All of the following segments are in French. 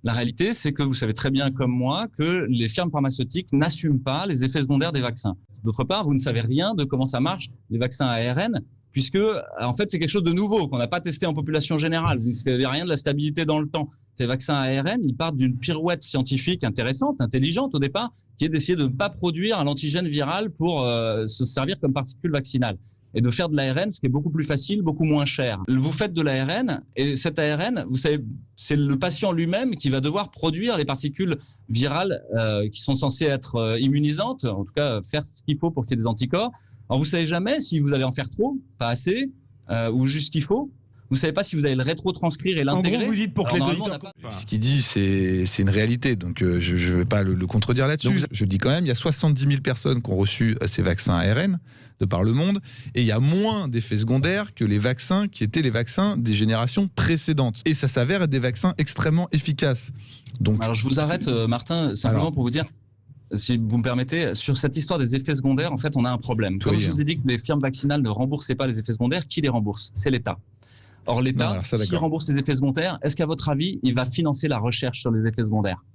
La réalité, c'est que vous savez très bien comme moi que les firmes pharmaceutiques n'assument pas les effets secondaires des vaccins. D'autre part, vous ne savez rien de comment ça marche, les vaccins ARN, puisque en fait c'est quelque chose de nouveau qu'on n'a pas testé en population générale. Vous ne savez rien de la stabilité dans le temps. Ces vaccins ARN, ils partent d'une pirouette scientifique intéressante, intelligente au départ, qui est d'essayer de ne pas produire un antigène viral pour se servir comme particule vaccinale et de faire de l'ARN, ce qui est beaucoup plus facile, beaucoup moins cher. Vous faites de l'ARN et cet ARN, vous savez, c'est le patient lui-même qui va devoir produire les particules virales qui sont censées être immunisantes, en tout cas faire ce qu'il faut pour qu'il y ait des anticorps. Alors vous savez jamais si vous allez en faire trop, pas assez, ou juste ce qu'il faut. Vous savez pas si vous allez le rétrotranscrire et l'intégrer. En gros, vous dites pour que les auditeurs... Ce qu'il dit, c'est une réalité, donc je ne vais pas le contredire là-dessus. Donc, je dis quand même, il y a 70 000 personnes qui ont reçu ces vaccins ARN de par le monde, et il y a moins d'effets secondaires que les vaccins qui étaient les vaccins des générations précédentes. Et ça s'avère être des vaccins extrêmement efficaces. Donc, alors je vous arrête, Martin, simplement pour vous dire, si vous me permettez, sur cette histoire des effets secondaires, en fait, on a un problème. Comme je vous ai dit que les firmes vaccinales ne remboursaient pas les effets secondaires, qui les rembourse ? C'est l'État. Or, l'État, s'il rembourse les effets secondaires, est-ce qu'à votre avis, il va financer la recherche sur les effets secondaires ?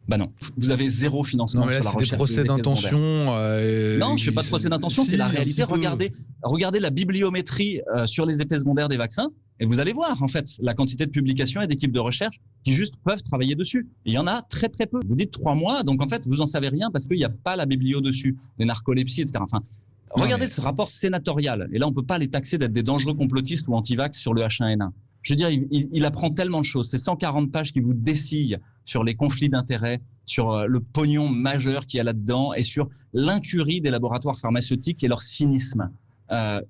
Ben non. Vous avez zéro financement sur la recherche. C'est des procès d'intention. Non, je ne fais pas de procès d'intention, c'est la réalité. Regardez la bibliométrie sur les effets secondaires des vaccins et vous allez voir, en fait, la quantité de publications et d'équipes de recherche qui juste peuvent travailler dessus. Et il y en a très, très peu. Vous dites 3 mois, donc en fait, vous en savez rien parce qu'il n'y a pas la biblio dessus. Les narcolepsies, etc. Enfin, regardez ce rapport sénatorial. Et là, on ne peut pas les taxer d'être des dangereux complotistes ou anti-vax sur le H1N1. Je veux dire, il apprend tellement de choses. C'est 140 pages qui vous dessillent sur les conflits d'intérêts, sur le pognon majeur qu'il y a là-dedans et sur l'incurie des laboratoires pharmaceutiques et leur cynisme.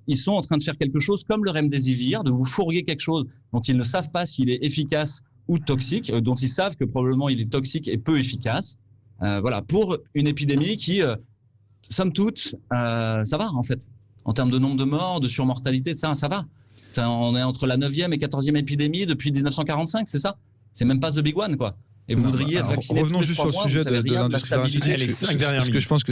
Ils sont en train de faire quelque chose comme le remdesivir, de vous fourguer quelque chose dont ils ne savent pas s'il est efficace ou toxique, dont ils savent que probablement il est toxique et peu efficace. Voilà, pour une épidémie qui, somme toute, ça va en fait. En termes de nombre de morts, de surmortalité, ça va. On est entre la 9e et 14e épidémie depuis 1945, c'est ça ? C'est même pas The Big One, quoi. Et vous voudriez être vacciné. Revenons juste sur le sujet de l'industrie pharmaceutique, parce que je pense que